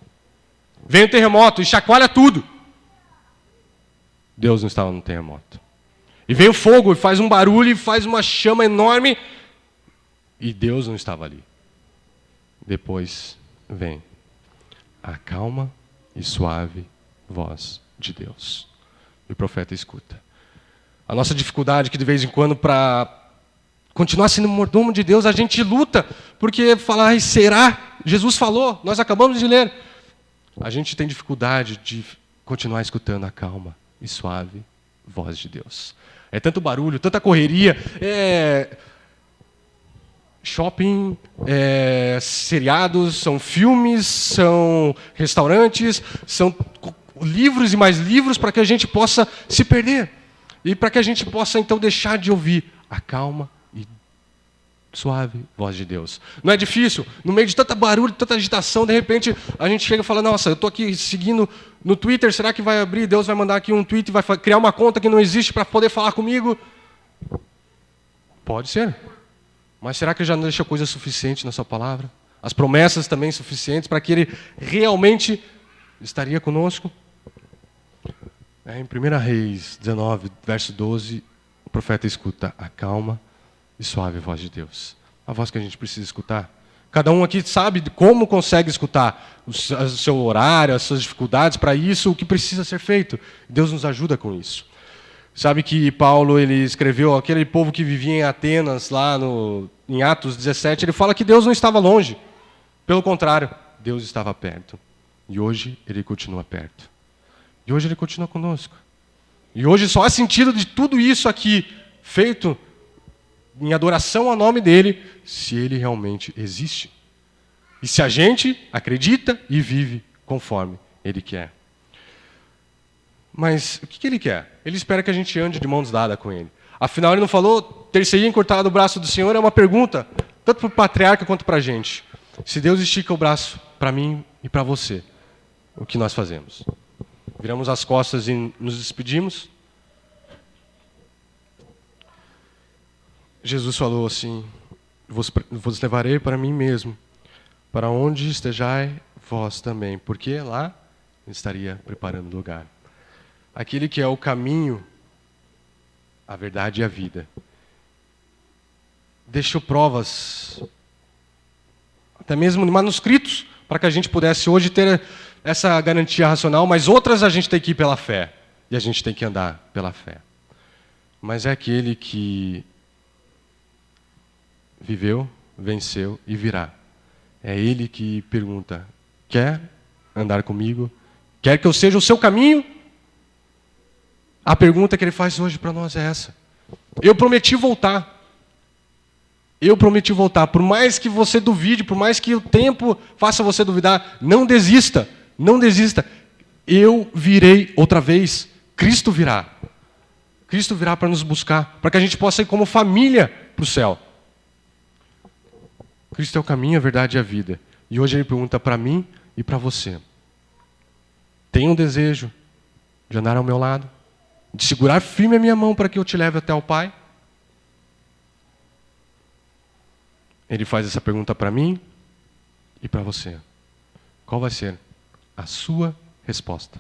Vem o terremoto e chacoalha tudo. Deus não estava no terremoto. E vem o fogo e faz um barulho e faz uma chama enorme. E Deus não estava ali. Depois vem a calma e suave voz de Deus. E o profeta escuta. A nossa dificuldade que de vez em quando para continuar sendo mordomo de Deus, a gente luta, porque falar, ai, será? Jesus falou, nós acabamos de ler. A gente tem dificuldade de continuar escutando a calma e suave voz de Deus. É tanto barulho, tanta correria, shopping, seriados, são filmes, são restaurantes, são livros e mais livros para que a gente possa se perder. E para que a gente possa, então, deixar de ouvir a calma e suave voz de Deus. Não é difícil? No meio de tanta barulho, tanta agitação, de repente a gente chega e fala, nossa, eu estou aqui seguindo no Twitter, será que vai abrir? Deus vai mandar aqui um tweet, vai criar uma conta que não existe para poder falar comigo? Pode ser. Mas será que ele já não deixa coisa suficiente na sua palavra? As promessas também suficientes para que ele realmente estaria conosco? Em 1 Reis 19, verso 12, o profeta escuta a calma e suave voz de Deus. A voz que a gente precisa escutar. Cada um aqui sabe como consegue escutar o seu horário, as suas dificuldades, para isso, o que precisa ser feito. Deus nos ajuda com isso. Sabe que Paulo ele escreveu aquele povo que vivia em Atenas, lá em Atos 17, ele fala que Deus não estava longe. Pelo contrário, Deus estava perto. E hoje ele continua perto. E hoje ele continua conosco. E hoje só há sentido de tudo isso aqui feito em adoração ao nome dele, se ele realmente existe. E se a gente acredita e vive conforme ele quer. Mas o que ele quer? Ele espera que a gente ande de mãos dadas com ele. Afinal, ele não falou, ter-se-ia encurtado o braço do Senhor, é uma pergunta, tanto para o patriarca quanto para a gente. Se Deus estica o braço para mim e para você, o que nós fazemos? Viramos as costas e nos despedimos? Jesus falou assim, vos levarei para mim mesmo, para onde estejai vós também, porque lá estaria preparando lugar. Aquele que é o caminho, a verdade e a vida. Deixou provas, até mesmo manuscritos, para que a gente pudesse hoje ter essa garantia racional, mas outras a gente tem que ir pela fé, e a gente tem que andar pela fé. Mas é aquele que viveu, venceu e virá. É ele que pergunta, quer andar comigo? Quer que eu seja o seu caminho? A pergunta que ele faz hoje para nós é essa. Eu prometi voltar. Eu prometi voltar. Por mais que você duvide, por mais que o tempo faça você duvidar, não desista. Não desista. Eu virei outra vez. Cristo virá. Cristo virá para nos buscar, para que a gente possa ir como família para o céu. Cristo é o caminho, a verdade e a vida. E hoje ele pergunta para mim e para você. Tem um desejo de andar ao meu lado? De segurar firme a minha mão para que eu te leve até o Pai? Ele faz essa pergunta para mim e para você. Qual vai ser a sua resposta?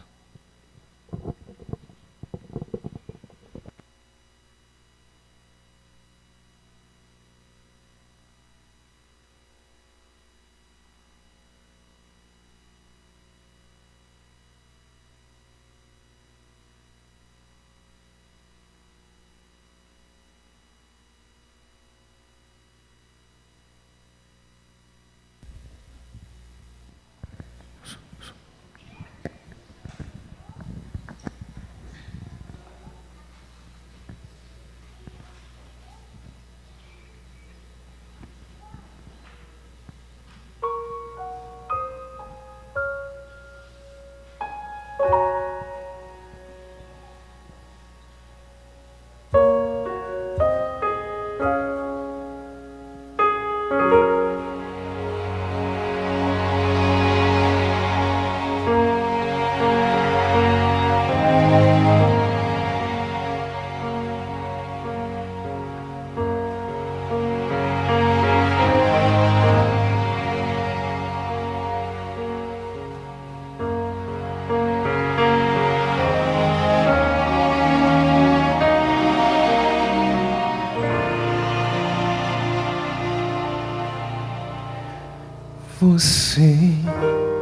Você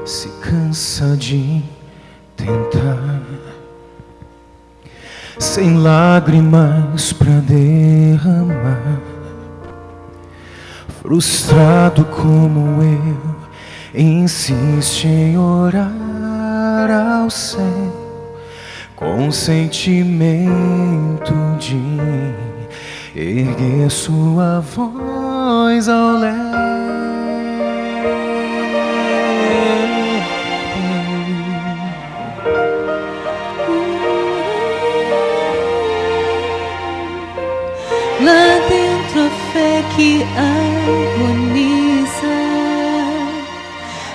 se cansa de tentar, sem lágrimas pra derramar, frustrado como eu, insiste em orar ao céu, com sentimento de erguer sua voz ao léu. Lá dentro a fé que agoniza,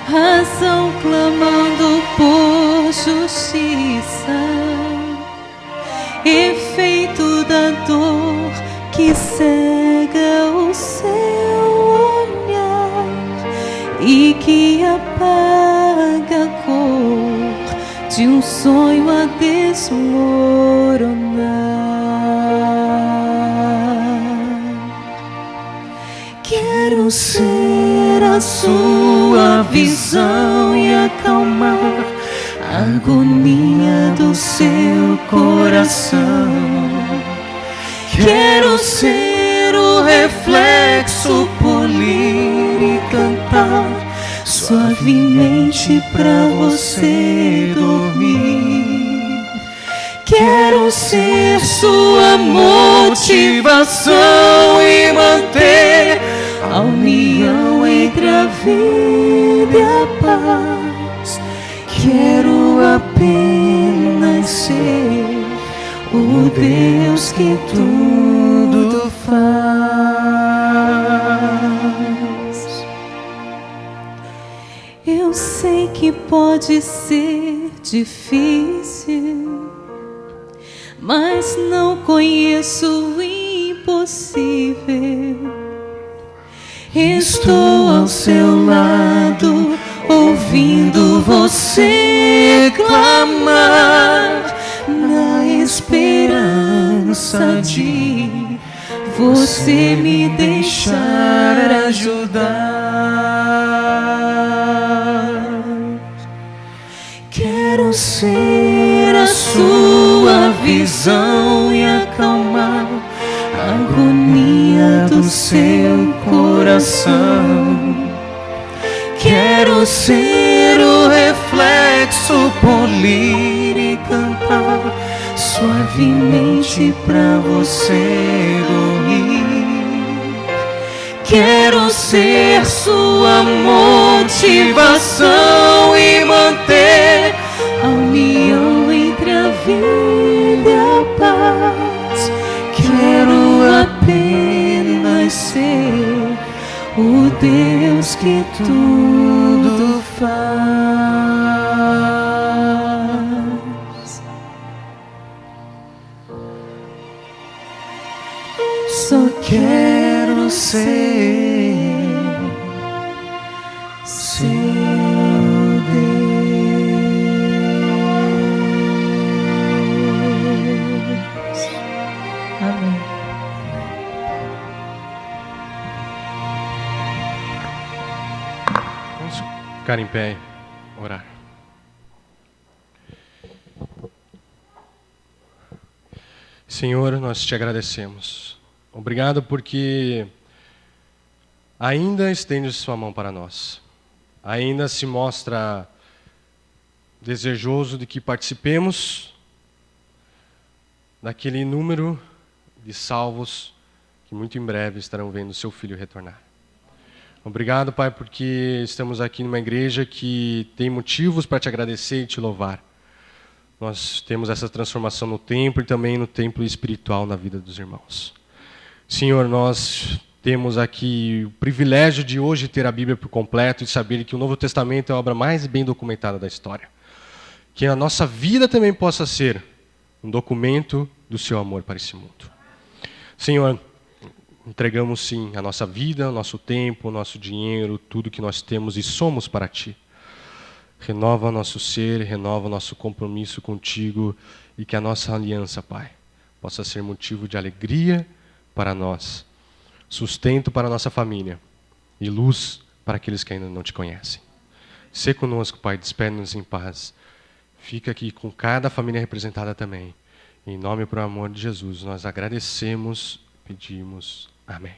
razão clamando por justiça, efeito da dor que cega o seu olhar e que apaga a cor de um sonho a desmoronar. Quero ser a sua visão e acalmar a agonia do seu coração. Quero ser o reflexo, polir e cantar suavemente pra você dormir. Quero ser sua motivação e manter a união entre a vida e a paz. Quero apenas ser o Deus que tudo faz. Eu sei que pode ser difícil, mas não conheço o impossível. Estou ao seu lado, ouvindo você clamar, na esperança de você me deixar ajudar. Quero ser a sua visão e acalmar a agonia do seu coração. Quero ser o reflexo, polir e cantar suavemente pra você dormir. Quero ser sua motivação e manter a união entre a vida e a paz. Quero apenas ser o Deus que tudo faz. Só quero ser seu Deus. Amém. Vamos ficar em pé e orar. Senhor, nós te agradecemos. Obrigado porque ainda estende sua mão para nós. Ainda se mostra desejoso de que participemos daquele número de salvos que muito em breve estarão vendo seu filho retornar. Obrigado, Pai, porque estamos aqui numa igreja que tem motivos para te agradecer e te louvar. Nós temos essa transformação no templo e também no templo espiritual na vida dos irmãos. Senhor, nós temos aqui o privilégio de hoje ter a Bíblia por completo e saber que o Novo Testamento é a obra mais bem documentada da história. Que a nossa vida também possa ser um documento do seu amor para esse mundo. Senhor, entregamos sim a nossa vida, o nosso tempo, o nosso dinheiro, tudo que nós temos e somos para Ti. Renova nosso ser, renova nosso compromisso contigo e que a nossa aliança, Pai, possa ser motivo de alegria para nós, sustento para a nossa família e luz para aqueles que ainda não te conhecem. Sê conosco, Pai, despede-nos em paz. Fica aqui com cada família representada também. Em nome e por amor de Jesus, nós agradecemos, pedimos. Amém.